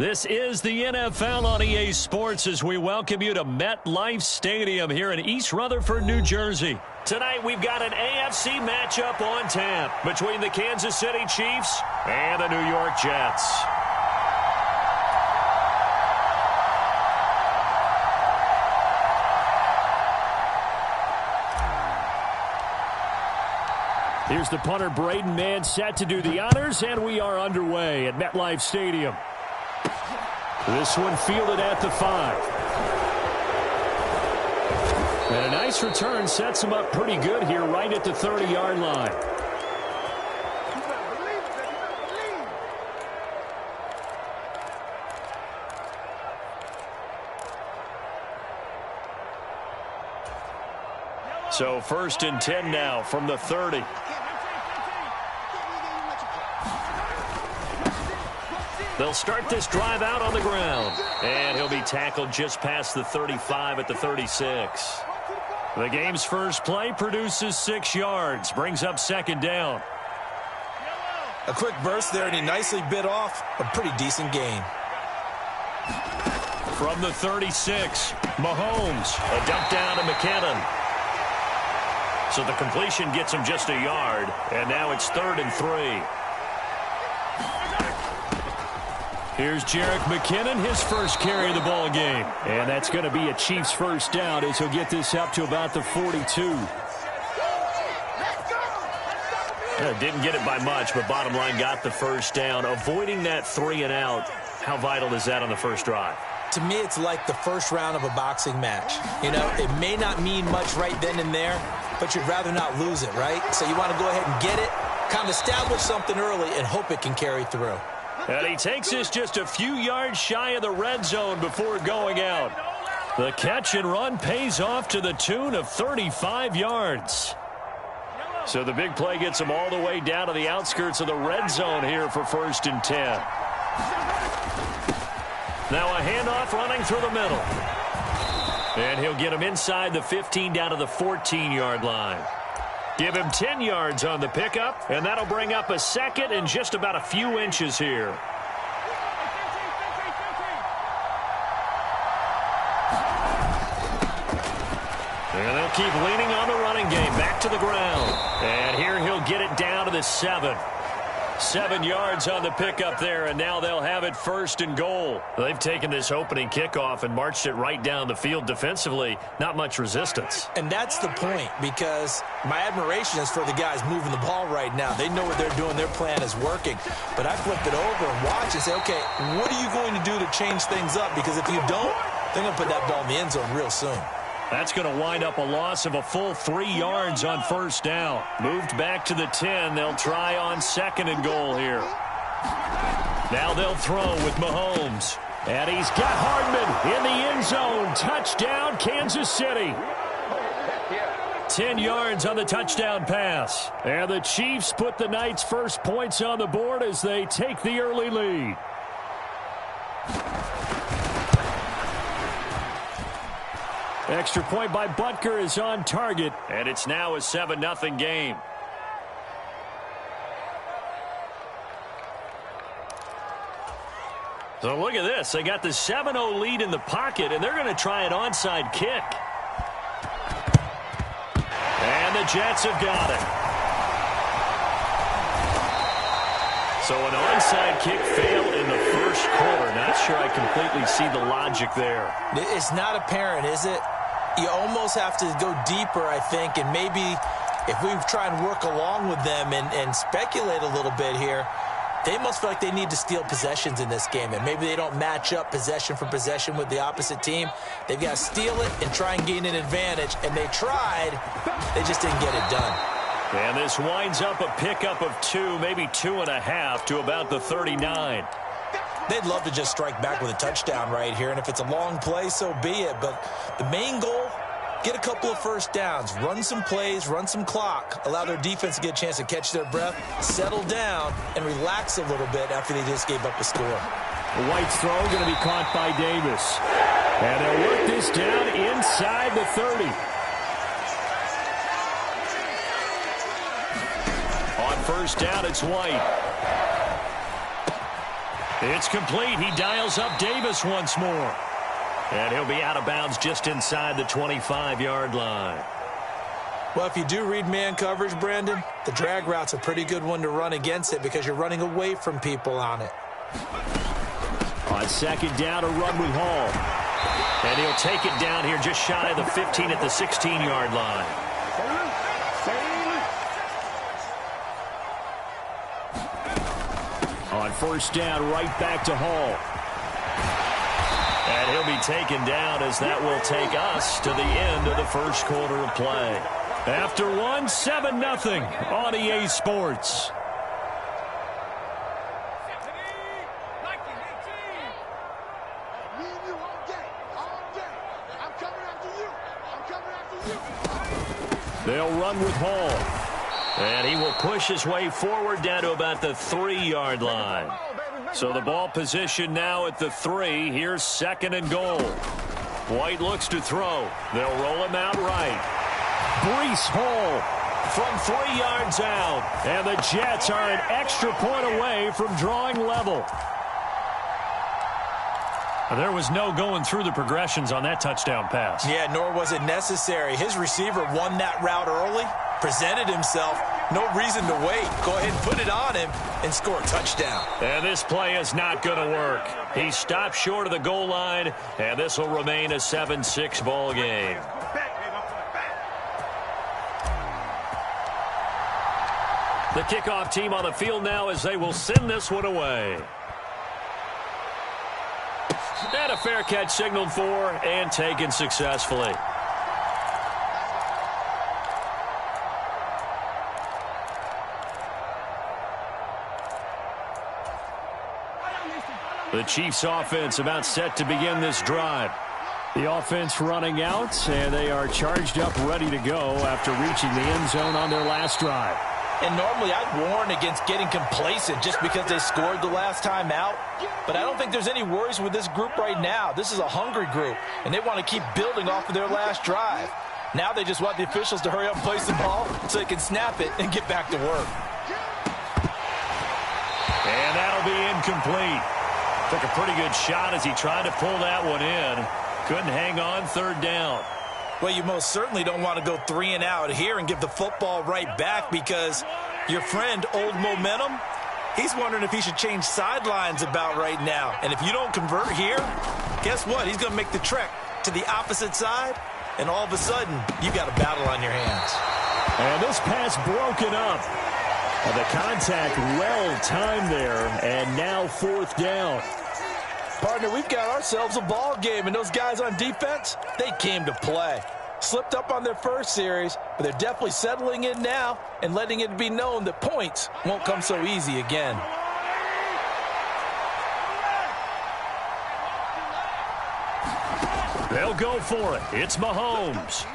This is the NFL on EA Sports as we welcome you to MetLife Stadium here in East Rutherford, New Jersey. Tonight we've got an AFC matchup on tap between the Kansas City Chiefs and the New York Jets. Here's the punter, Braden Mann, set to do the honors, and we are underway at MetLife Stadium. This one fielded at the 5. And a nice return sets him up pretty good here right at the 30-yard line. So 1st and 10 now from the 30. They'll start this drive out on the ground. And he'll be tackled just past the 35 at the 36. The game's first play produces 6 yards. Brings up 2nd down. A quick burst there, and he nicely bit off a pretty decent gain. From the 36, Mahomes. A dump down to McKinnon. So the completion gets him just a yard. And now it's 3rd and 3. Here's Jerick McKinnon, his first carry of the ball game. And that's going to be a Chiefs first down as he'll get this up to about the 42. Didn't get it by much, but bottom line got the first down. Avoiding that 3 and out, how vital is that on the first drive? To me, it's like the first round of a boxing match. You know, it may not mean much right then and there, but you'd rather not lose it, right? So you want to go ahead and get it, kind of establish something early, and hope it can carry through. And he takes this just a few yards shy of the red zone before going out. The catch and run pays off to the tune of 35 yards. So the big play gets him all the way down to the outskirts of the red zone here for 1st and 10. Now a handoff running through the middle. And he'll get him inside the 15 down to the 14-yard line. Give him 10 yards on the pickup, and that'll bring up a 2nd and just about a few inches here. And they'll keep leaning on the running game. Back to the ground. And here he'll get it down to the 7. 7 yards on the pickup there, and now they'll have it 1st and goal. They've taken this opening kickoff and marched it right down the field defensively. Not much resistance. And that's the point, because my admiration is for the guys moving the ball right now. They know what they're doing. Their plan is working. But I flip it over and watch and say, okay, what are you going to do to change things up? Because if you don't, they're going to put that ball in the end zone real soon. That's going to wind up a loss of a full 3 yards on 1st down. Moved back to the 10. They'll try on 2nd and goal here. Now they'll throw with Mahomes. And he's got Hardman in the end zone. Touchdown, Kansas City. 10 yards on the touchdown pass. And the Chiefs put the night's first points on the board as they take the early lead. Extra point by Butker is on target, and it's now a 7-0 game. So look at this. They got the 7-0 lead in the pocket, and they're going to try an onside kick. And the Jets have got it. So an onside kick failed in the first quarter. Not sure I completely see the logic there. It's not apparent, is it? You almost have to go deeper, I think, and maybe if we try and work along with them and speculate a little bit here, they must feel like they need to steal possessions in this game, and maybe they don't match up possession for possession with the opposite team. They've got to steal it and try and gain an advantage, and they tried. They just didn't get it done. And this winds up a pickup of 2, maybe 2.5 to about the 39. They'd love to just strike back with a touchdown right here, and if it's a long play, so be it. But the main goal, get a couple of first downs, run some plays, run some clock, allow their defense to get a chance to catch their breath, settle down, and relax a little bit after they just gave up a score. White's throw going to be caught by Davis. And they'll work this down inside the 30. On 1st down, it's White. It's complete. He dials up Davis once more. And he'll be out of bounds just inside the 25-yard line. Well, if you do read man coverage, Brandon, the drag route's a pretty good one to run against it because you're running away from people on it. On second down, a run with Hall. And he'll take it down here just shy of the 15 at the 16-yard line. On first down, right back to Hall. And he'll be taken down as that will take us to the end of the first quarter of play. After one, 7-0 on EA Sports. They'll run with Hall. And he will push his way forward down to about the 3-yard line. So the ball position now at the 3. Here's second and goal. White looks to throw. They'll roll him out right. Breece Hall from 3 yards out. And the Jets are an extra point away from drawing level. There was no going through the progressions on that touchdown pass. Yeah, nor was it necessary. His receiver won that route early, presented himself. No reason to wait. Go ahead and put it on him and score a touchdown. And this play is not going to work. He stopped short of the goal line, and this will remain a 7-6 ball game. The kickoff team on the field now as they will send this one away. And a fair catch signaled for and taken successfully. The Chiefs offense about set to begin this drive. The offense running out, and they are charged up, ready to go after reaching the end zone on their last drive. And normally I'd warn against getting complacent just because they scored the last time out. But I don't think there's any worries with this group right now. This is a hungry group, and they want to keep building off of their last drive. Now they just want the officials to hurry up and place the ball so they can snap it and get back to work. And that'll be incomplete. Took a pretty good shot as he tried to pull that one in. Couldn't hang on third down. Well, you most certainly don't want to go 3 and out here and give the football right back because your friend, Old Momentum, he's wondering if he should change sidelines about right now. And if you don't convert here, guess what? He's going to make the trek to the opposite side, and all of a sudden, you've got a battle on your hands. And this pass broken up. And the contact well timed there, and now fourth down. Partner, we've got ourselves a ball game, and those guys on defense, they came to play. Slipped up on their first series, but they're definitely settling in now and letting it be known that points won't come so easy again. They'll go for it. It's Mahomes.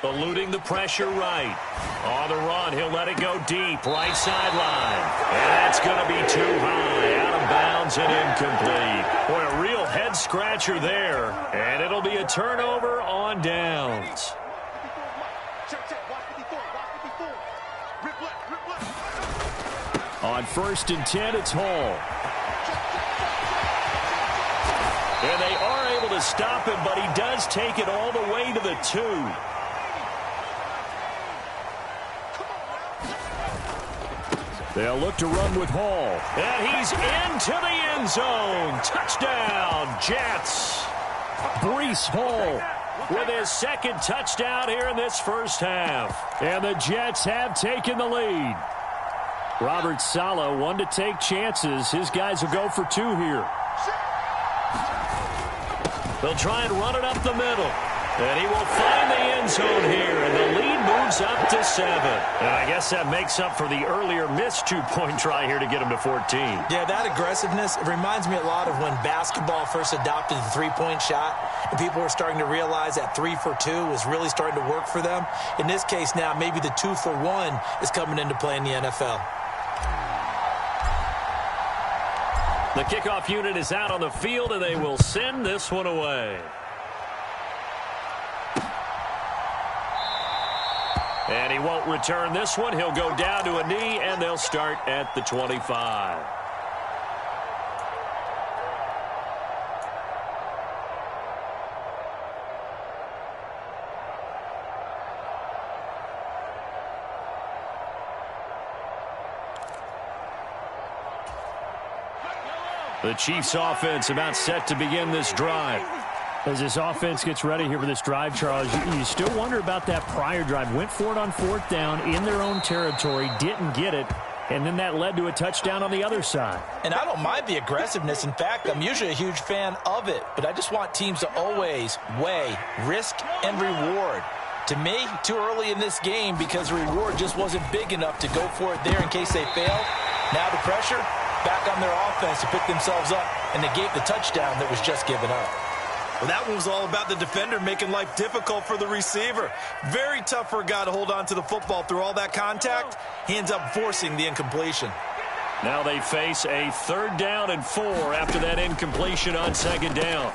Eluding the pressure right. On the run, he'll let it go deep. Right sideline. And that's going to be too high. Out of bounds and incomplete. Boy, a real head-scratcher there. And it'll be a turnover on downs. On first and 10, it's Hall. And they are able to stop him, but he does take it all the way to the 2. They'll look to run with Hall. And he's into the end zone. Touchdown, Jets. Breece Hall with his second touchdown here in this first half. And the Jets have taken the lead. Robert Saleh, one to take chances. His guys will go for 2 here. They'll try and run it up the middle. And he will find the end zone here, and the lead moves up to 7. And I guess that makes up for the earlier missed 2-point try here to get him to 14. Yeah, that aggressiveness, it reminds me a lot of when basketball first adopted the three-point shot, and people were starting to realize that 3 for 2 was really starting to work for them. In this case now, maybe the 2 for 1 is coming into play in the NFL. The kickoff unit is out on the field, and they will send this one away. And he won't return this one. He'll go down to a knee, and they'll start at the 25. The Chiefs offense about set to begin this drive. As this offense gets ready here for this drive, Charles, you still wonder about that prior drive. Went for it on 4th down in their own territory, didn't get it, and then that led to a touchdown on the other side. And I don't mind the aggressiveness. In fact, I'm usually a huge fan of it, but I just want teams to always weigh risk and reward. To me, too early in this game because the reward just wasn't big enough to go for it there in case they failed. Now the pressure back on their offense to pick themselves up and negate the touchdown that was just given up. Well, that one was all about the defender making life difficult for the receiver. Very tough for a guy to hold on to the football through all that contact. He ends up forcing the incompletion. Now they face a 3rd down and 4 after that incompletion on 2nd down.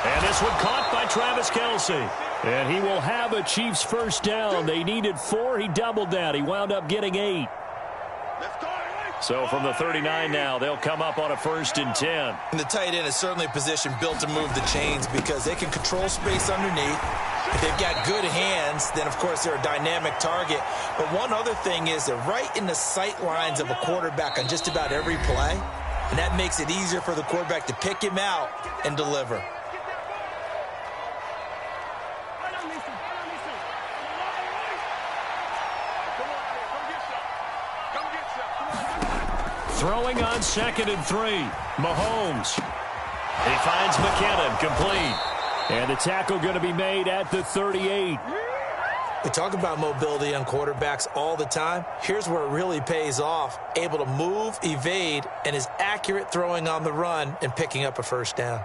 And this one caught by Travis Kelce. And he will have a Chiefs 1st down. They needed 4. He doubled that. He wound up getting 8. So from the 39 now, they'll come up on a 1st and 10. And the tight end is certainly a position built to move the chains because they can control space underneath. If they've got good hands, then, of course, they're a dynamic target. But one other thing is they're right in the sight lines of a quarterback on just about every play. And that makes it easier for the quarterback to pick him out and deliver. Throwing on 2nd and 3. Mahomes. He finds McKinnon complete. And the tackle going to be made at the 38. We talk about mobility on quarterbacks all the time. Here's where it really pays off. Able to move, evade, and is accurate throwing on the run and picking up a 1st down.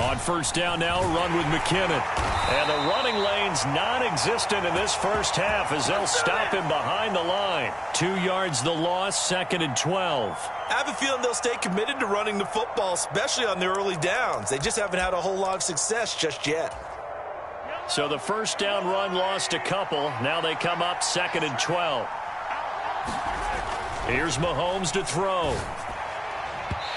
On 1st down now, run with McKinnon. And the running lane's non-existent in this 1st half as they'll stop him behind the line. 2 yards the loss, 2nd and 12. I have a feeling they'll stay committed to running the football, especially on their early downs. They just haven't had a whole lot of success just yet. So the 1st down run lost a couple. Now they come up 2nd and 12. Here's Mahomes to throw.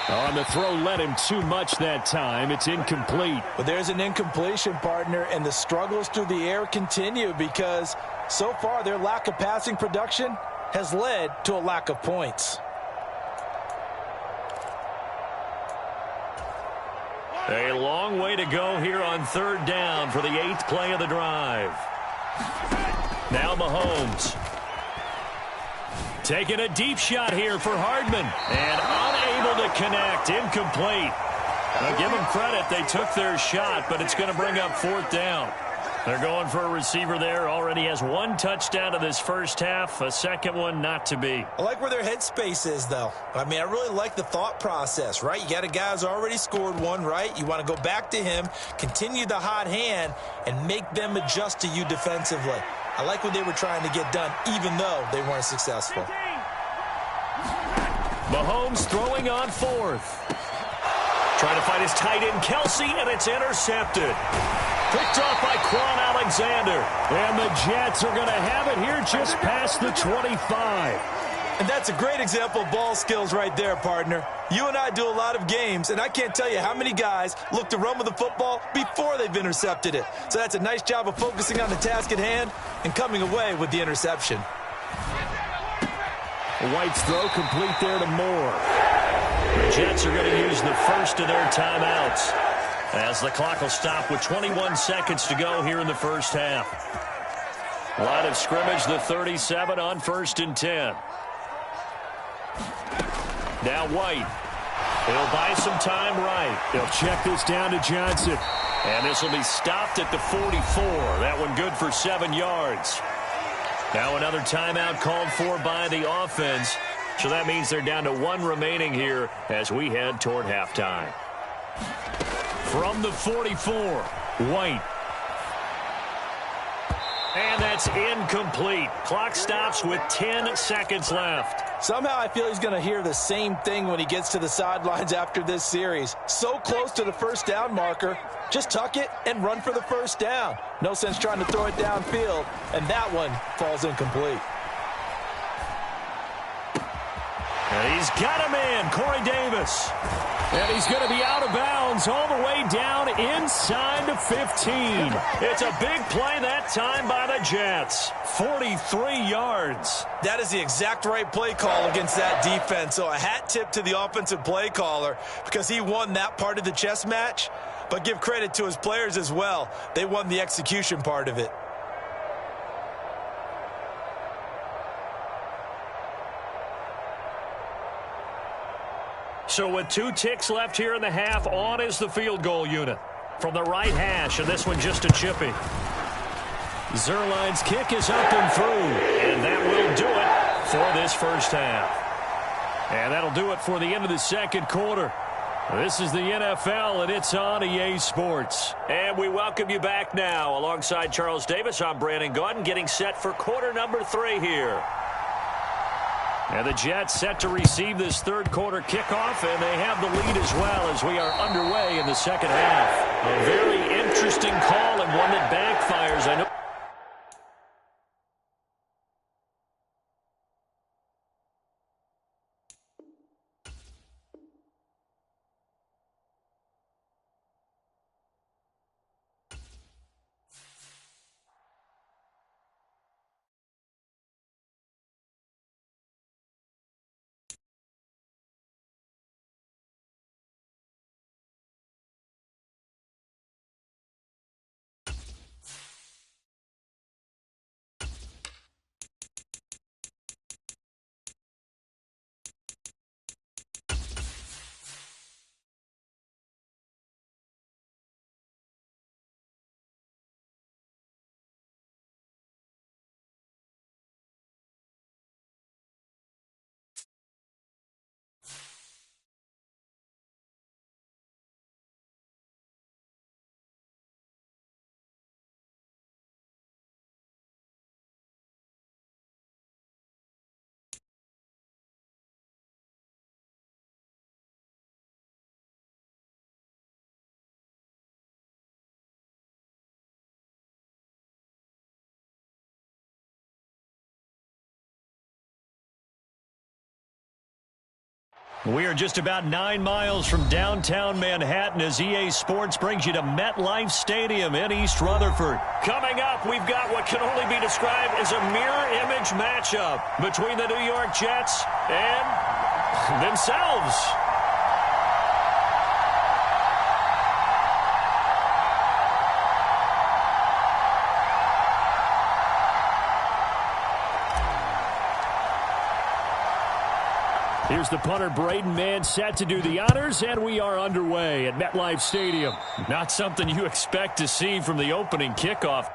On the throw, led him too much that time. It's incomplete. But there's an incompletion, partner, and the struggles through the air continue because so far their lack of passing production has led to a lack of points. A long way to go here on 3rd down for the 8th play of the drive. Now Mahomes. Taking a deep shot here for Hardman. And unable to connect. Incomplete. Now give them credit. They took their shot, but it's going to bring up 4th down. They're going for a receiver there. Already has 1 touchdown in this 1st half. A 2nd one not to be. I like where their headspace is, though. I mean, I really like the thought process, right? You got a guy who's already scored 1, right? You want to go back to him, continue the hot hand, and make them adjust to you defensively. I like what they were trying to get done, even though they weren't successful. Mahomes throwing on 4th. Trying to find his tight end, Kelce, and it's intercepted. Picked off by Quan Alexander. And the Jets are going to have it here just past the 25. And that's a great example of ball skills right there, partner. You and I do a lot of games, and I can't tell you how many guys look to run with the football before they've intercepted it. So that's a nice job of focusing on the task at hand and coming away with the interception. White's throw complete there to Moore. The Jets are going to use the first of their timeouts as the clock will stop with 21 seconds to go here in the 1st half. Line of scrimmage, the 37 on 1st and 10. Now White. He'll buy some time right. They'll check this down to Johnson. And this will be stopped at the 44. That one good for 7 yards. Now another timeout called for by the offense. So that means they're down to 1 remaining here as we head toward halftime. From the 44, White. And that's incomplete. Clock stops with 10 seconds left. Somehow I feel he's going to hear the same thing when he gets to the sidelines after this series. So close to the 1st down marker. Just tuck it and run for the 1st down. No sense trying to throw it downfield. And that one falls incomplete. And he's got him in, Corey Davis. And he's going to be out of bounds all the way down inside the 15. It's a big play that time by the Jets. 43 yards. That is the exact right play call against that defense. So a hat tip to the offensive play caller because he won that part of the chess match. But give credit to his players as well. They won the execution part of it. So with 2 ticks left here in the half, on is the field goal unit. From the right hash, and this one just a chippy. Zerline's kick is up and through. And that will do it for this first half. And that'll do it for the end of the second quarter. This is the NFL, and it's on EA Sports. And we welcome you back now. Alongside Charles Davis, I'm Brandon Gaudin, getting set for quarter number 3 here. And the Jets set to receive this third quarter kickoff, and they have the lead as well as we are underway in the second half. A very interesting call and one that backfires. I know. We are just about 9 miles from downtown Manhattan as EA Sports brings you to MetLife Stadium in East Rutherford. Coming up, we've got what can only be described as a mirror image matchup between the New York Jets and themselves. Here's the punter, Braden Mann, set to do the honors, and we are underway at MetLife Stadium. Not something you expect to see from the opening kickoff.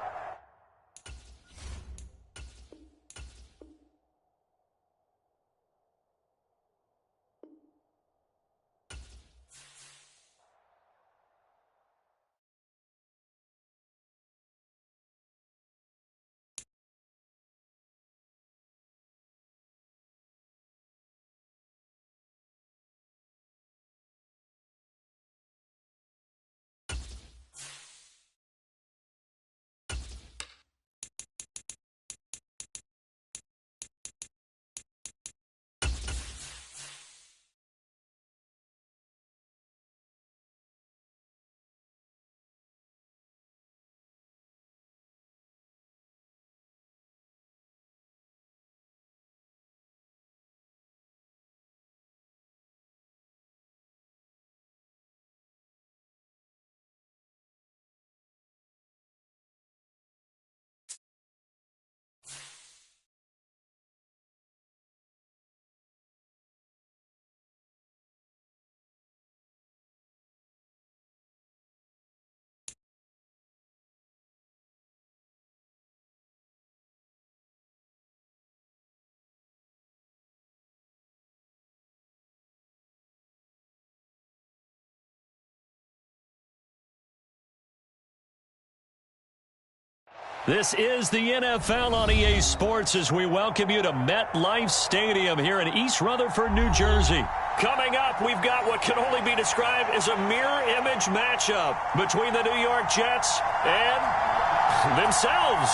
This is the NFL on EA Sports as we welcome you to MetLife Stadium here in East Rutherford, New Jersey. Coming up, we've got what can only be described as a mirror image matchup between the New York Jets and themselves.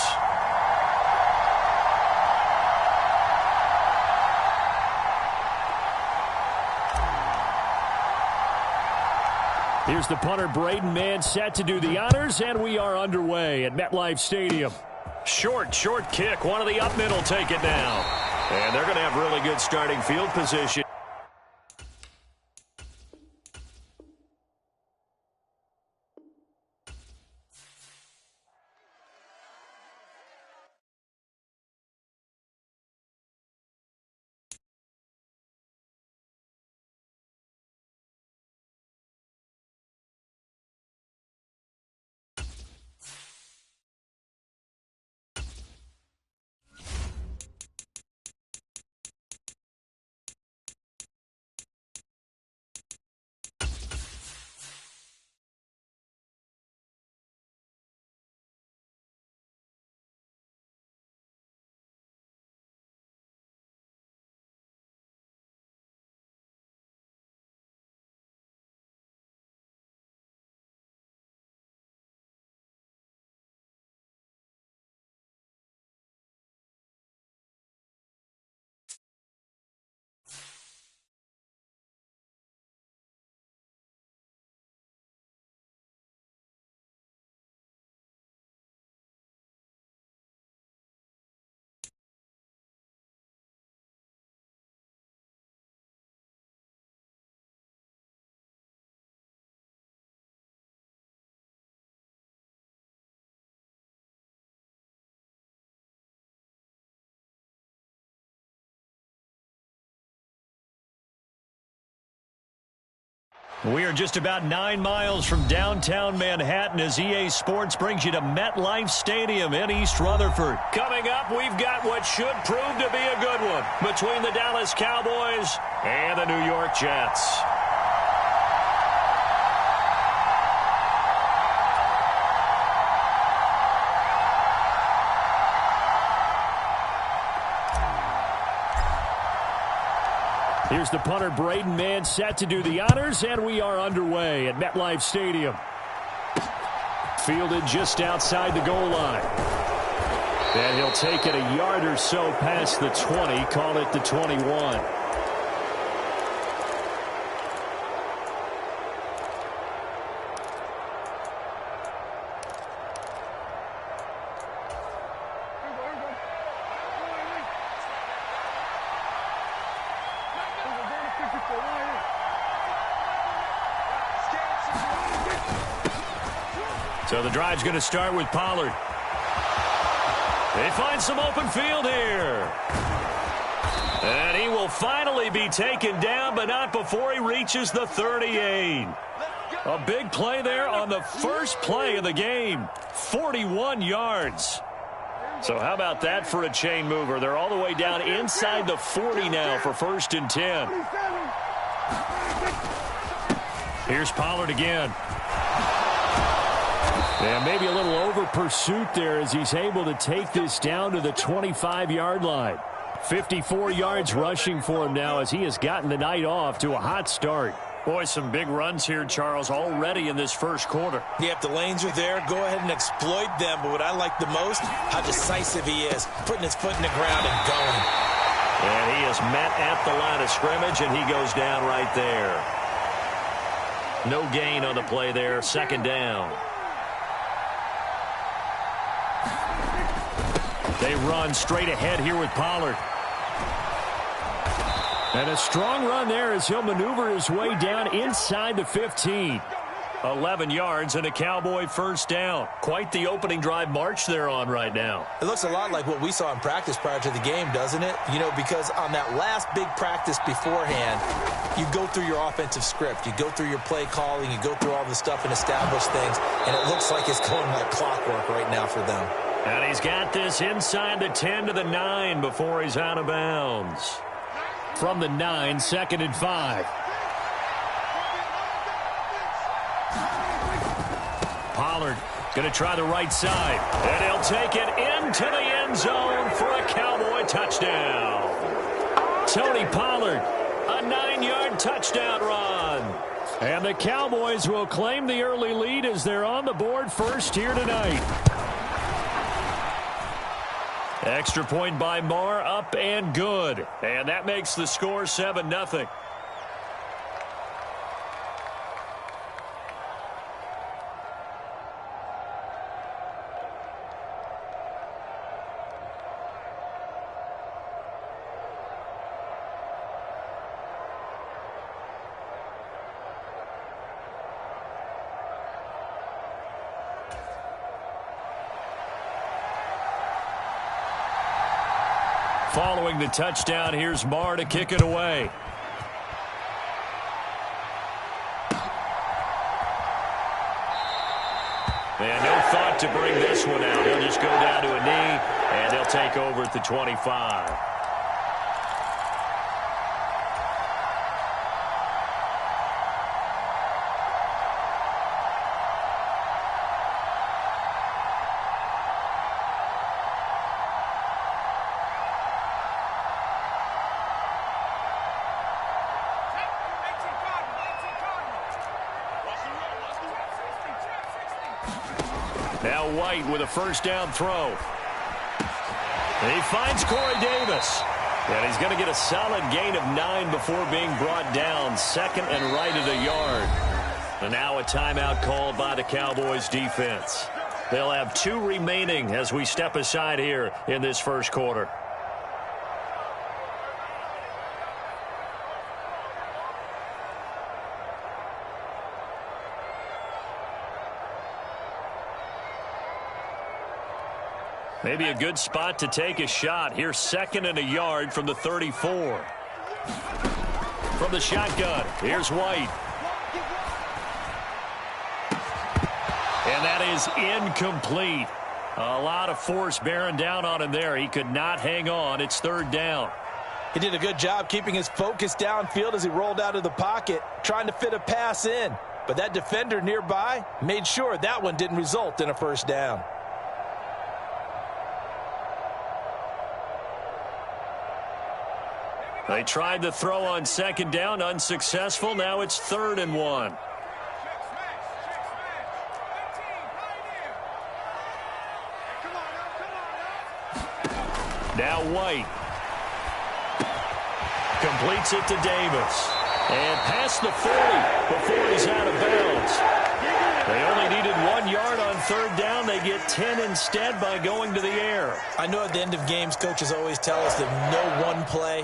Here's the punter, Braden Mann, set to do the honors, and we are underway at MetLife Stadium. Short kick. One of the up mid will take it down. And they're going to have really good starting field position. We are just about 9 miles from downtown Manhattan as EA Sports brings you to MetLife Stadium in East Rutherford. Coming up, we've got what should prove to be a good one between the Dallas Cowboys and the New York Jets. Here's the punter, Braden Mann, set to do the honors, and we are underway at MetLife Stadium. Fielded just outside the goal line. And he'll take it a yard or so past the 20, call it the 21. So the drive's going to start with Pollard. They find some open field here. And he will finally be taken down, but not before he reaches the 38. A big play there on the first play of the game. 41 yards. So how about that for a chain mover? They're all the way down inside the 40 now for 1st and 10. Here's Pollard again. And maybe a little over pursuit there as he's able to take this down to the 25-yard line. 54 yards rushing for him now as he has gotten the night off to a hot start. Boy, some big runs here, Charles, already in this first quarter. Yeah, if the lanes are there, go ahead and exploit them. But what I like the most, how decisive he is, putting his foot in the ground and going. And he is met at the line of scrimmage, and he goes down right there. No gain on the play there, 2nd down. They run straight ahead here with Pollard. And a strong run there as he'll maneuver his way down inside the 15. 11 yards and a Cowboy 1st down. Quite the opening drive march they're on right now. It looks a lot like what we saw in practice prior to the game, doesn't it? You know, because on that last big practice beforehand, you go through your offensive script. You go through your play calling. You go through all the stuff and establish things. And it looks like it's going like clockwork right now for them. And he's got this inside the 10 to the 9 before he's out of bounds. From the 9, 2nd and 5. Pollard going to try the right side. And he'll take it into the end zone for a Cowboy touchdown. Tony Pollard, a 9-yard touchdown run. And the Cowboys will claim the early lead as they're on the board first here tonight. Extra point by Marr, up and good. And that makes the score 7-0. Following the touchdown, here's Marr to kick it away. And no thought to bring this one out. He'll just go down to a knee, and they'll take over at the 25. Now White with a first down throw. And he finds Corey Davis. And he's going to get a solid gain of 9 before being brought down. Second and right at a yard. And now a timeout called by the Cowboys defense. They'll have 2 remaining as we step aside here in this first quarter. Maybe a good spot to take a shot. Here's second and a yard from the 34. From the shotgun, here's White. And that is incomplete. A lot of force bearing down on him there. He could not hang on. It's third down. He did a good job keeping his focus downfield as he rolled out of the pocket, trying to fit a pass in. But that defender nearby made sure that one didn't result in a first down. They tried the throw on second down, unsuccessful. Now it's 3rd and 1. Now White completes it to Davis. And past the 40 before he's out of bounds. They only needed 1 yard on third down. They get 10 instead by going to the air. I know at the end of games, coaches always tell us that no one play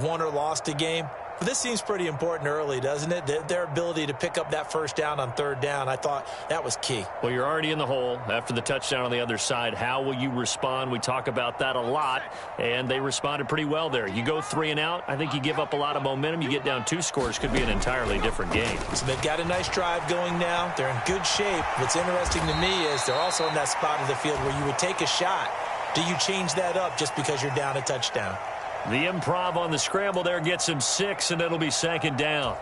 won or lost a game. But this seems pretty important early, doesn't it? Their ability to pick up that first down on third down, I thought that was key. Well, you're already in the hole after the touchdown on the other side. How will you respond? We talk about that a lot, and they responded pretty well there. You go 3 and out, I think you give up a lot of momentum. You get down 2 scores, could be an entirely different game. So they've got a nice drive going now. They're in good shape. What's interesting to me is they're also in that spot of the field where you would take a shot. Do you change that up just because you're down a touchdown? The improv on the scramble there gets him 6, and it'll be second down.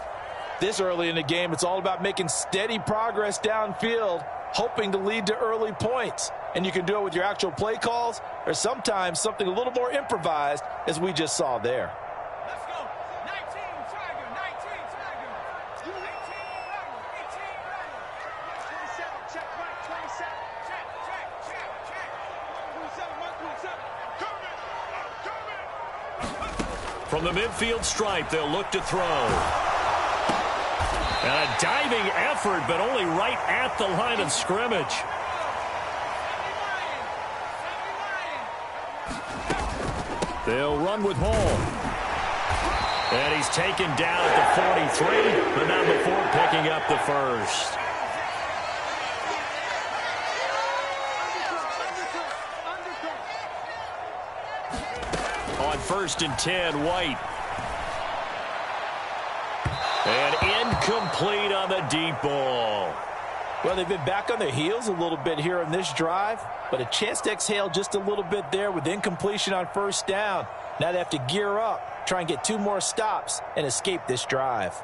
This early in the game, it's all about making steady progress downfield, hoping to lead to early points. And you can do it with your actual play calls, or sometimes something a little more improvised, as we just saw there. Let's go. 19, Tiger. 19, Tiger. 18, Tiger. 18, Tiger. 27, check, right, 27. Check, check, check, check. 127, 127. Coming, coming. From the midfield stripe, they'll look to throw. And a diving effort, but only right at the line of scrimmage. They'll run with Hall. And he's taken down at the 43, but not before picking up the first. On 1st and 10, White. And incomplete on the deep ball. Well, they've been back on their heels a little bit here on this drive, but a chance to exhale just a little bit there with incompletion on first down. Now they have to gear up, try and get 2 more stops, and escape this drive.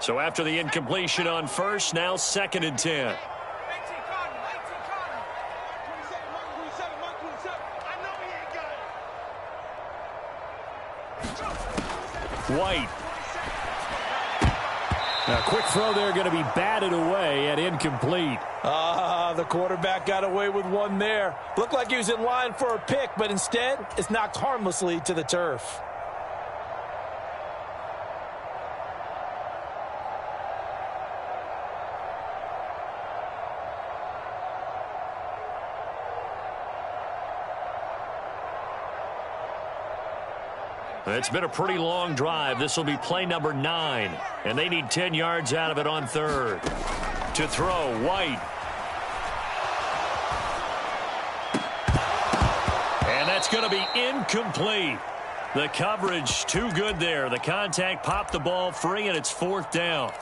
So after the incompletion on first, now 2nd and 10. White. Now, quick throw there going to be batted away and incomplete. The quarterback got away with one there. Looked like he was in line for a pick, but instead, it's knocked harmlessly to the turf. It's been a pretty long drive. This will be play number 9. And they need 10 yards out of it on third. To throw, White. It's going to be incomplete. The coverage too good there. The contact popped the ball free, and it's 4th down.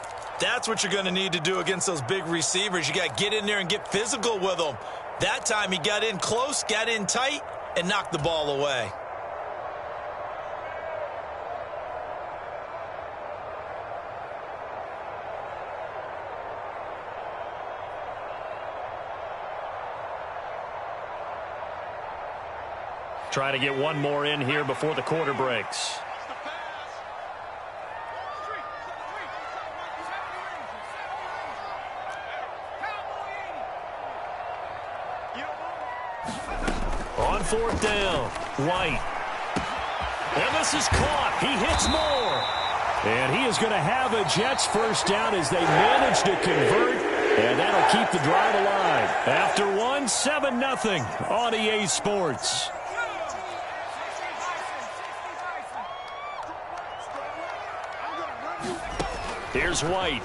That's what you're going to need to do against those big receivers. You got to get in there and get physical with them. That time he got in close, got in tight, and knocked the ball away. Trying to get one more in here before the quarter breaks. On 4th down, White. And this is caught. He hits more. And he is going to have a Jets first down as they manage to convert. And that'll keep the drive alive. After one, 7-0 on EA Sports. Here's White.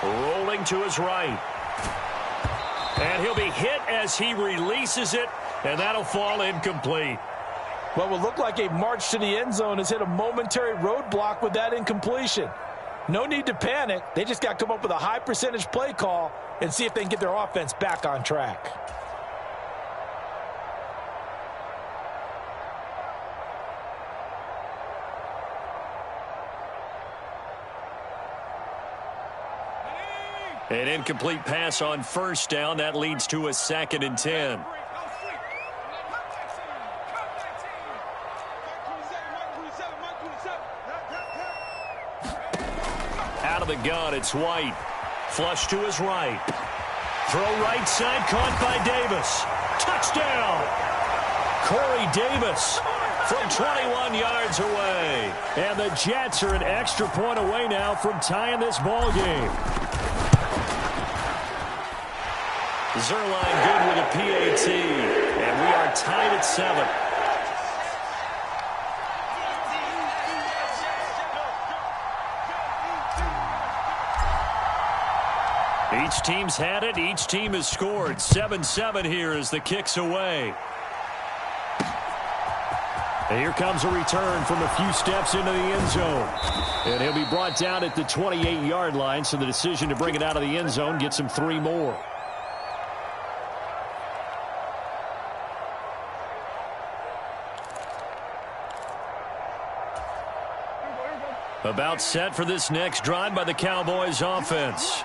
Rolling to his right. And he'll be hit as he releases it, and that'll fall incomplete. What would look like a march to the end zone has hit a momentary roadblock with that incompletion. No need to panic. They just got to come up with a high percentage play call and see if they can get their offense back on track. An incomplete pass on 1st down. That leads to a 2nd and 10. Out of the gun, it's White. Flush to his right. Throw right side, caught by Davis. Touchdown! Corey Davis from 21 yards away. And the Jets are an extra point away now from tying this ball game. Zerline good with a PAT, and we are tied at 7. Each team's had it. Each team has scored. 7-7 here as the kick's away. And here comes a return from a few steps into the end zone. And he'll be brought down at the 28-yard line, so the decision to bring it out of the end zone gets him 3 more. About set for this next drive by the Cowboys offense.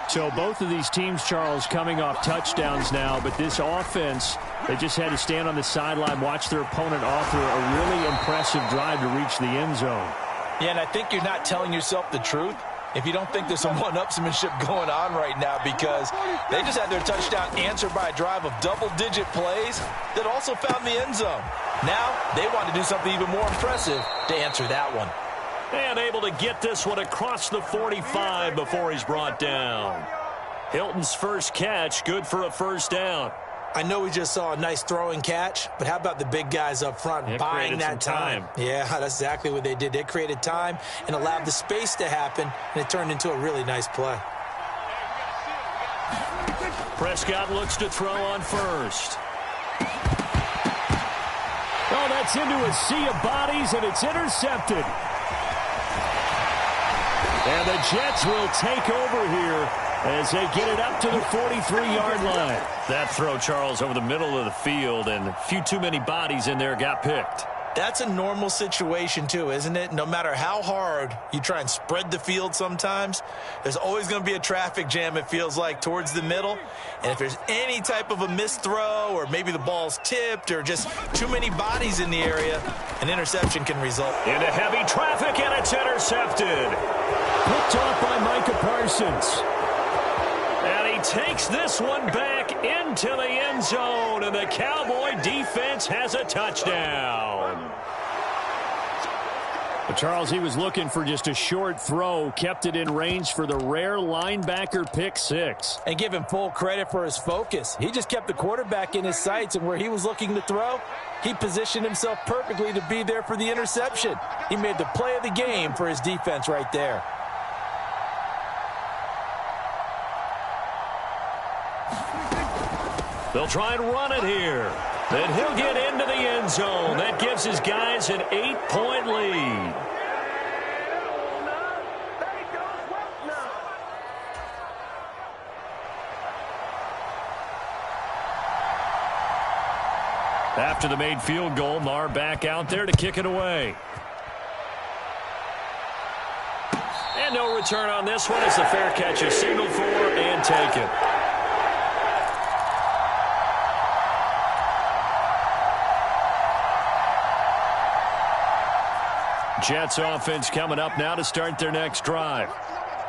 So both of these teams, Charles, coming off touchdowns now, but this offense, they just had to stand on the sideline, watch their opponent author a really impressive drive to reach the end zone. Yeah, and I think you're not telling yourself the truth if you don't think there's some one-upsmanship going on right now, because they just had their touchdown answered by a drive of double-digit plays that also found the end zone. Now they want to do something even more impressive to answer that one. And able to get this one across the 45 before he's brought down. Hilton's first catch, good for a first down. I know we just saw a nice throwing catch, but how about the big guys up front buying that time? Yeah, that's exactly what they did. They created time and allowed the space to happen, and it turned into a really nice play. Prescott looks to throw on first. Oh, that's into a sea of bodies, and it's intercepted. And the Jets will take over here as they get it up to the 43-yard line. That throw, Charles, over the middle of the field, and a few too many bodies in there got picked. That's a normal situation, too, isn't it? No matter how hard you try and spread the field sometimes, there's always going to be a traffic jam, it feels like, towards the middle. And if there's any type of a missed throw, or maybe the ball's tipped, or just too many bodies in the area, an interception can result. Into heavy traffic, and it's intercepted. Picked off by Micah Parsons. And he takes this one back into the end zone, and the Cowboy defense has a touchdown. But Charles, he was looking for just a short throw, kept it in range for the rare linebacker pick six. And give him full credit for his focus. He just kept the quarterback in his sights, and where he was looking to throw, he positioned himself perfectly to be there for the interception. He made the play of the game for his defense right there. They'll try and run it here. And he'll get into the end zone. That gives his guys an 8-point lead. After the made field goal, Marr back out there to kick it away. And no return on this one as the fair catch is signaled for and taken. Jets offense coming up now to start their next drive.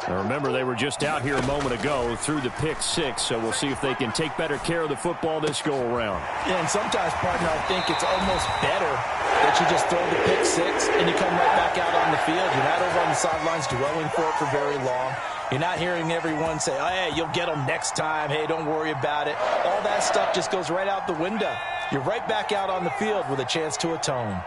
Now remember, they were just out here a moment ago through the pick six, so we'll see if they can take better care of the football this go-around. Yeah, and sometimes, partner, I think it's almost better that you just throw the pick six and you come right back out on the field. You're not over on the sidelines dwelling for it for very long. You're not hearing everyone say, oh, hey, you'll get them next time. Hey, don't worry about it. All that stuff just goes right out the window. You're right back out on the field with a chance to atone.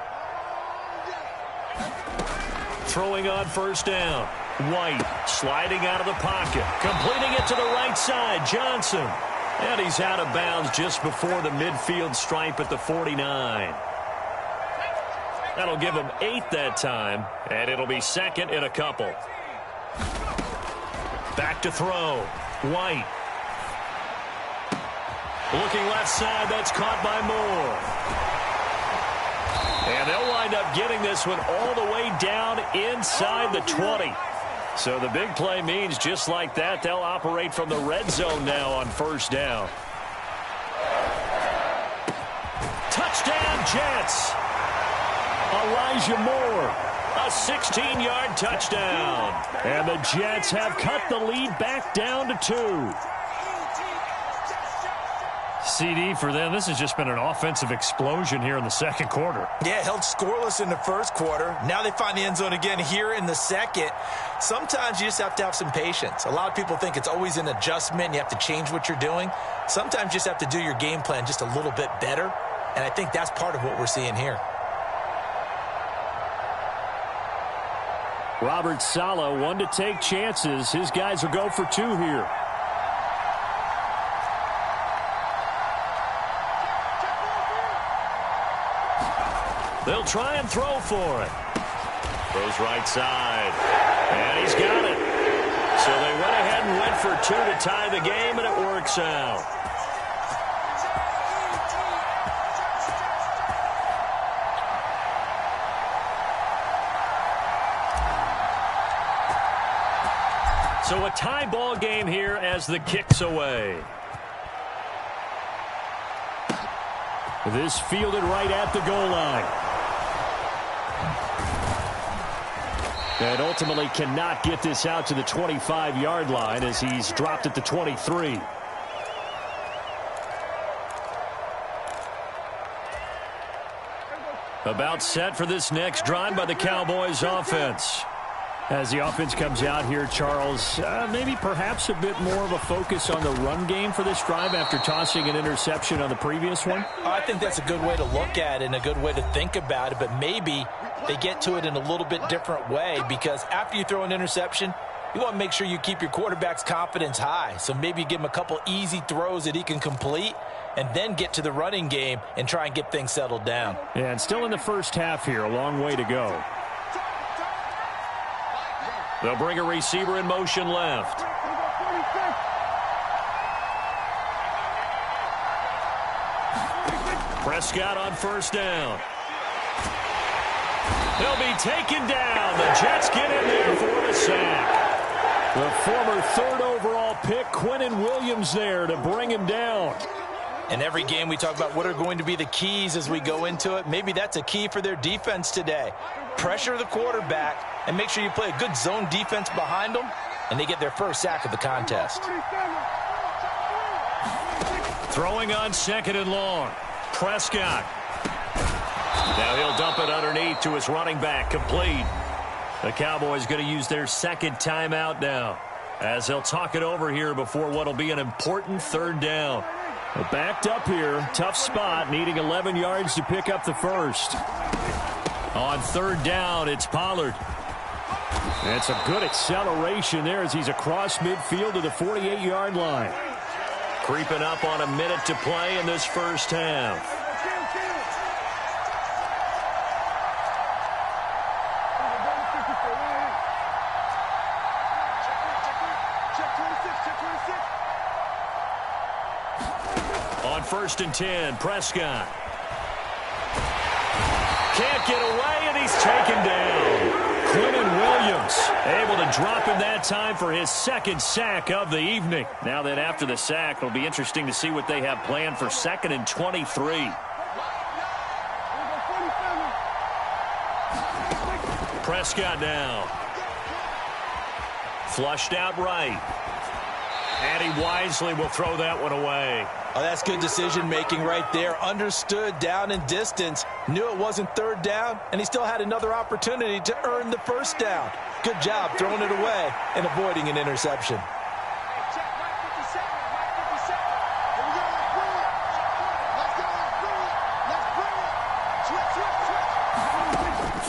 Throwing on first down. White sliding out of the pocket. Completing it to the right side. Johnson. And he's out of bounds just before the midfield stripe at the 49. That'll give him 8 that time. And it'll be second in a couple. Back to throw. White. Looking left side. That's caught by Moore. And they'll wind up getting this one all the way down inside the 20. So the big play means just like that, they'll operate from the red zone now on first down. Touchdown, Jets. Elijah Moore, a 16-yard touchdown. And the Jets have cut the lead back down to 2. CD for them, this has just been an offensive explosion here in the second quarter. Yeah, held scoreless in the first quarter. Now they find the end zone again here in the second. Sometimes you just have to have some patience. A lot of people think it's always an adjustment. You have to change what you're doing. Sometimes you just have to do your game plan just a little bit better. And I think that's part of what we're seeing here. Robert Saleh, one to take chances. His guys will go for 2 here. They'll try and throw for it. Throws right side. And he's got it. So they went ahead and went for 2 to tie the game, and it works out. So a tie ball game here as the kick's away. This fielded right at the goal line. And ultimately cannot get this out to the 25-yard line as he's dropped at the 23. About set for this next drive by the Cowboys offense. As the offense comes out here, Charles, maybe perhaps a bit more of a focus on the run game for this drive after tossing an interception on the previous one? I think that's a good way to look at it and a good way to think about it, but maybe they get to it in a little bit different way, because after you throw an interception, you want to make sure you keep your quarterback's confidence high. So maybe you give him a couple easy throws that he can complete and then get to the running game and try and get things settled down. Yeah, and still in the first half here, a long way to go. They'll bring a receiver in motion left. Prescott on first down. He'll be taken down. The Jets get in there for the sack. The former 3rd overall pick, Quinnen Williams, there to bring him down. In every game we talk about what are going to be the keys as we go into it. Maybe that's a key for their defense today. Pressure the quarterback and make sure you play a good zone defense behind them, and they get their first sack of the contest. Throwing on 2nd and long. Prescott. Now he'll dump it underneath to his running back. Complete. The Cowboys going to use their second timeout now, as they'll talk it over here before what will be an important 3rd down. Backed up here. Tough spot. Needing 11 yards to pick up the first. On 3rd down, it's Pollard. That's a good acceleration there as he's across midfield to the 48-yard line. Creeping up on a minute to play in this first half. first and 10. Prescott. Can't get away, and he's taken down. Quinton Williams able to drop him that time for his second sack of the evening. Now then, after the sack, it'll be interesting to see what they have planned for 2nd and 23. Prescott now. Flushed out right. And he wisely will throw that one away. Oh, that's good decision-making right there. Understood down and distance. Knew it wasn't third down, and he still had another opportunity to earn the first down. Good job throwing it away and avoiding an interception.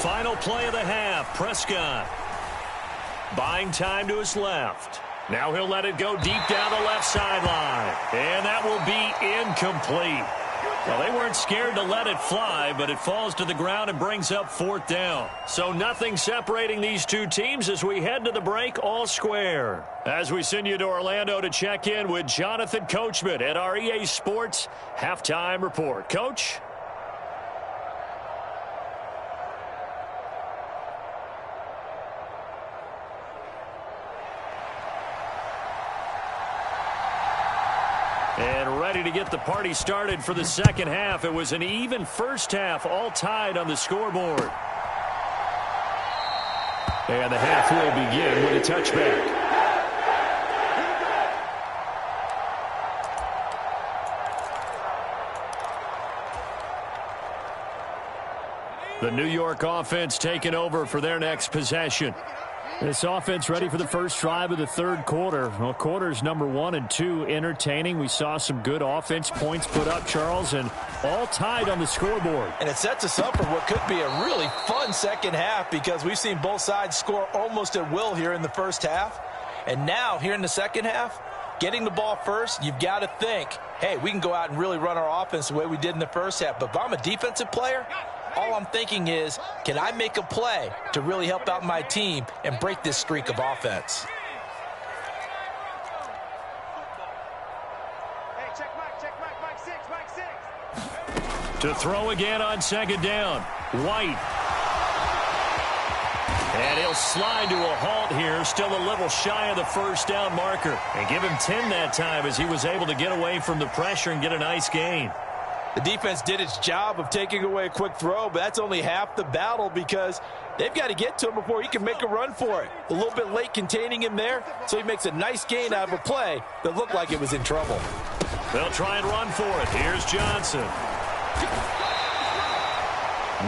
Final play of the half. Prescott buying time to his left. Now he'll let it go deep down the left sideline. And that will be incomplete. Well, they weren't scared to let it fly, but it falls to the ground and brings up 4th down. So nothing separating these two teams as we head to the break, all square. As we send you to Orlando to check in with Jonathan Coachman at our EA Sports Halftime Report. Coach? And ready to get the party started for the second half. It was an even first half, all tied on the scoreboard. And the half will begin with a touchback. The New York offense taking over for their next possession. This offense ready for the first drive of the third quarter. Well, quarters number 1 and 2 entertaining. We saw some good offense points put up, Charles, and all tied on the scoreboard. And it sets us up for what could be a really fun second half because we've seen both sides score almost at will here in the first half. And now, here in the second half, getting the ball first, you've got to think, hey, we can go out and really run our offense the way we did in the first half. But if I'm a defensive player, all I'm thinking is, can I make a play to really help out my team and break this streak of offense? Hey, check Mike 6. To throw again on second down. White. And he'll slide to a halt here, still a little shy of the first down marker. And give him 10 that time as he was able to get away from the pressure and get a nice gain. The defense did its job of taking away a quick throw, but that's only half the battle because they've got to get to him before he can make a run for it. A little bit late containing him there, so he makes a nice gain out of a play that looked like it was in trouble. They'll try and run for it. Here's Johnson.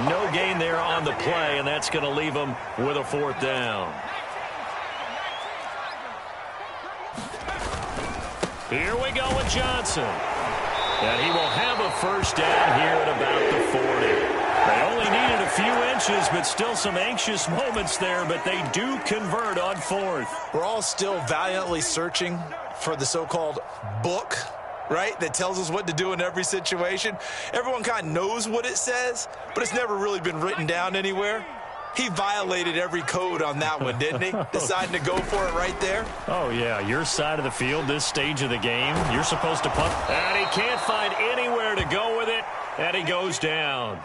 No gain there on the play, and that's going to leave him with a 4th down. Here we go with Johnson. And he will have a first down here at about the 40. They only needed a few inches, but still some anxious moments there, but they do convert on 4th. We're all still valiantly searching for the so-called book, right, that tells us what to do in every situation. Everyone kind of knows what it says, but it's never really been written down anywhere. He violated every code on that one, didn't he? Deciding to go for it right there. Oh, yeah, your side of the field, this stage of the game, you're supposed to punt. And he can't find anywhere to go with it, and he goes down.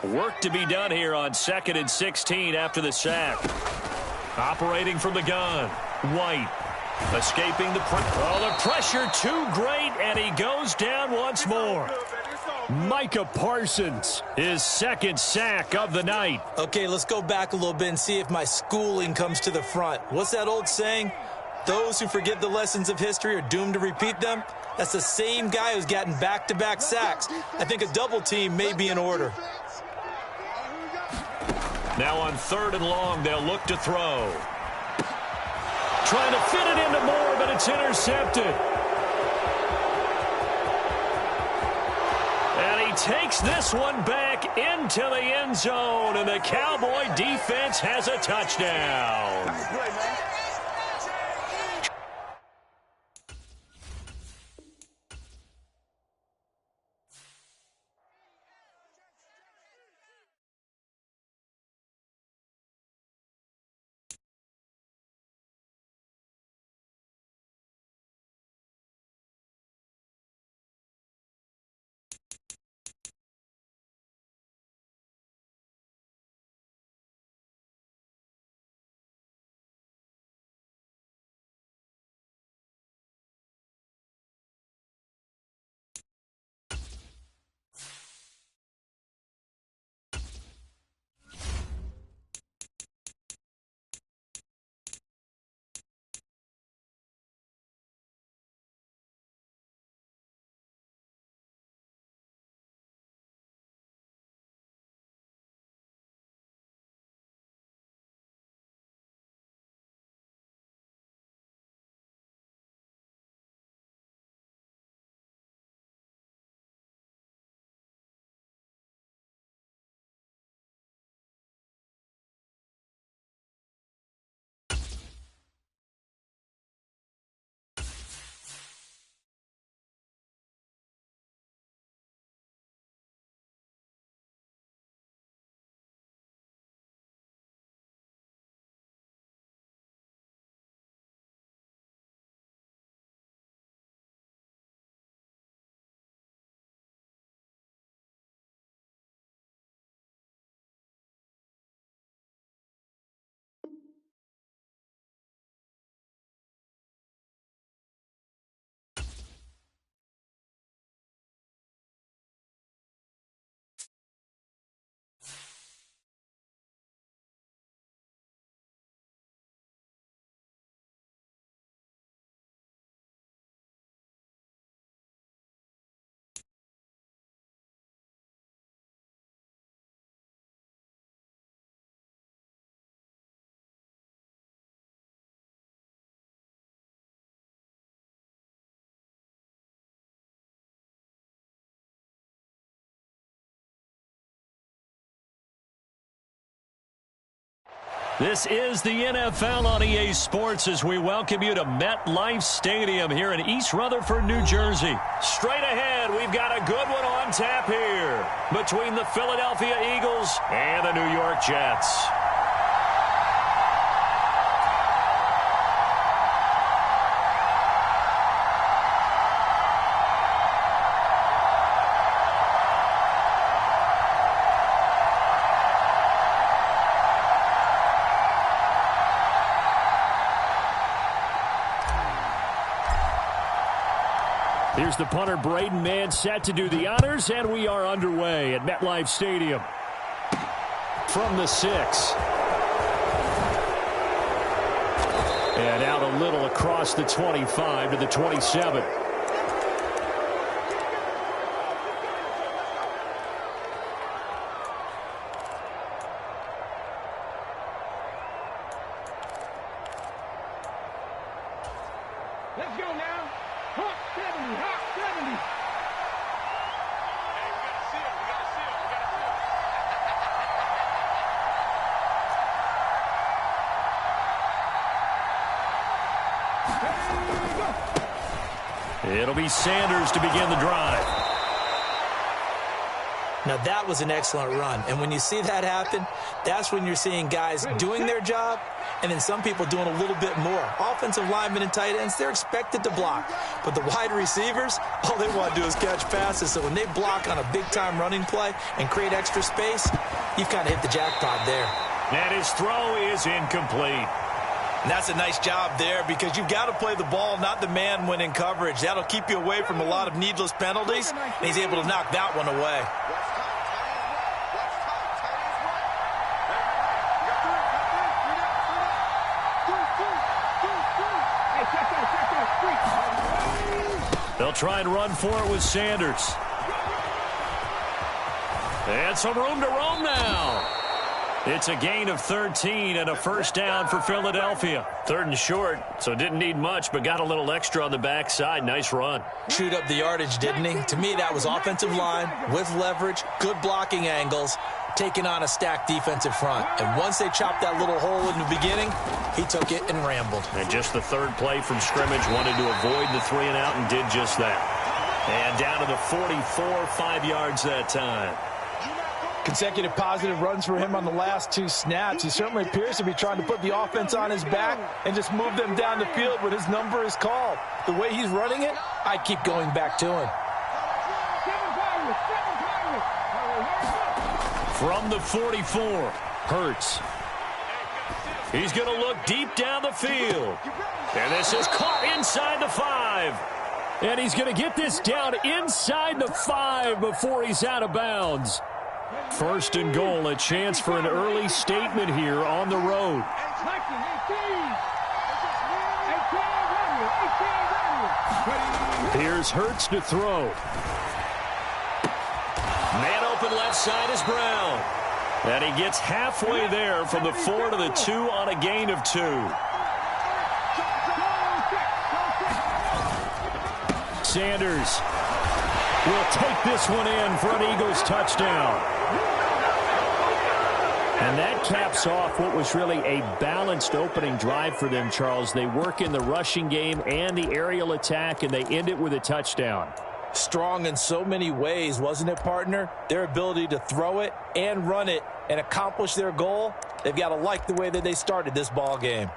Work to be done here on 2nd and 16 after the sack. Operating from the gun, White. Escaping the pressure too great, and he goes down once more. Micah Parsons, his second sack of the night. Okay, let's go back a little bit and see if my schooling comes to the front. What's that old saying? Those who forget the lessons of history are doomed to repeat them. That's the same guy who's gotten back-to-back sacks. I think a double team may be in order. Now on 3rd and long, they'll look to throw. Trying to fit it into Moore, but it's intercepted. And he takes this one back into the end zone, and the Cowboy defense has a touchdown. This is the NFL on EA Sports as we welcome you to MetLife Stadium here in East Rutherford, New Jersey. Straight ahead, we've got a good one on tap here between the Philadelphia Eagles and the New York Jets. Here's the punter, Braden Mann, set to do the honors, and we are underway at MetLife Stadium. From the 6. And out a little across the 25 to the 27. Let's go now. Hawk 70, Hawk 70. Hey, we got to seal, we got to seal, we got to seal. It'll be Sanders to begin the drive. Now, that was an excellent run. And when you see that happen, that's when you're seeing guys doing their job and then some people doing a little bit more. Offensive linemen and tight ends, they're expected to block. But the wide receivers, all they want to do is catch passes. So when they block on a big-time running play and create extra space, you've kind of hit the jackpot there. And his throw is incomplete. And that's a nice job there because you've got to play the ball, not the man when in coverage. That'll keep you away from a lot of needless penalties, and he's able to knock that one away. They'll try and run for it with Sanders. And some room to roam now. It's a gain of 13 and a first down for Philadelphia. 3rd and short, so didn't need much, but got a little extra on the backside. Nice run. Chewed up the yardage, didn't he? To me, that was offensive line with leverage, good blocking angles, taking on a stacked defensive front. And once they chopped that little hole in the beginning, he took it and rambled. And just the 3rd play from scrimmage, wanted to avoid the 3 and out and did just that. And down to the 44, 5 yards that time. Consecutive positive runs for him on the last 2 snaps. He certainly appears to be trying to put the offense on his back and just move them down the field when his number is called. The way he's running it, I keep going back to him. From the 44, Hurts. He's going to look deep down the field. And this is caught inside the 5. And he's going to get this down inside the 5 before he's out of bounds. 1st and goal, a chance for an early statement here on the road. Here's Hurts to throw. Man open left side is Brown. And he gets halfway there from the 4 to the 2 on a gain of 2. Sanders will take this one in for an Eagles touchdown. And that caps off what was really a balanced opening drive for them, Charles. They work in the rushing game and the aerial attack, and they end it with a touchdown. Strong in so many ways, wasn't it, partner? Their ability to throw it and run it and accomplish their goal, they've got to like the way that they started this ball game.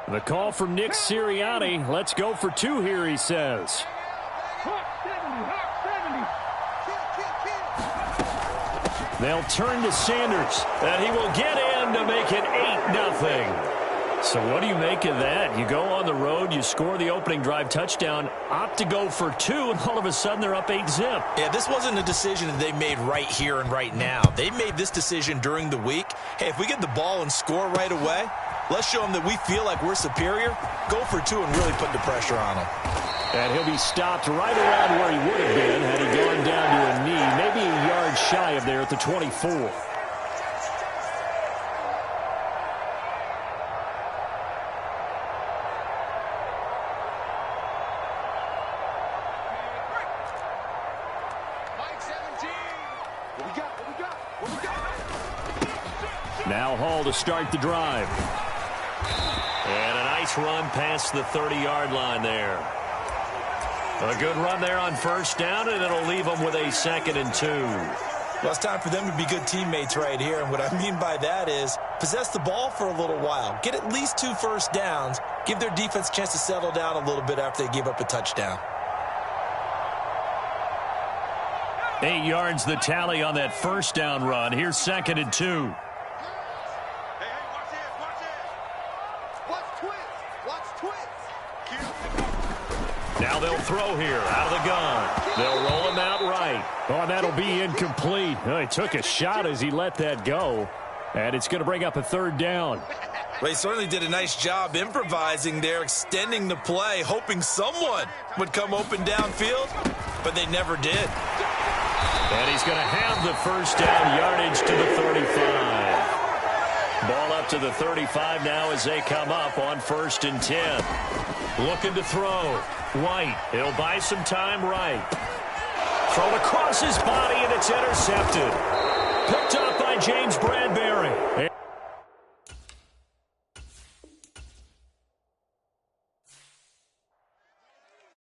The call from Nick Sirianni. Let's go for 2 here, he says. They'll turn to Sanders, and he will get in to make it 8-0. So what do you make of that? You go on the road, you score the opening drive touchdown, opt to go for 2, and all of a sudden they're up 8-zip. Yeah, this wasn't a decision that they made right here and right now. They made this decision during the week. Hey, if we get the ball and score right away, let's show them that we feel like we're superior. Go for 2 and really put the pressure on them. And he'll be stopped right around where he would have been had he gone down to a knee, maybe a yard shy of there at the 24. Now Hall to start the drive. And a nice run past the 30-yard line there. A good run there on first down, and it'll leave them with a 2nd and 2. Well, it's time for them to be good teammates right here. And what I mean by that is possess the ball for a little while. Get at least 2 first downs. Give their defense a chance to settle down a little bit after they give up a touchdown. 8 yards the tally on that first down run. Here's 2nd and 2. Now they'll throw here out of the gun. They'll roll him out right. Oh, that'll be incomplete. Oh, he took a shot as he let that go. And it's going to bring up a 3rd down. They certainly did a nice job improvising there, extending the play, hoping someone would come open downfield, but they never did. And he's going to have the first down yardage to the 35. Ball up to the 35 now as they come up on 1st and 10. Looking to throw. White. He'll buy some time right. Thrown across his body, and it's intercepted. Picked up by James Bradbury.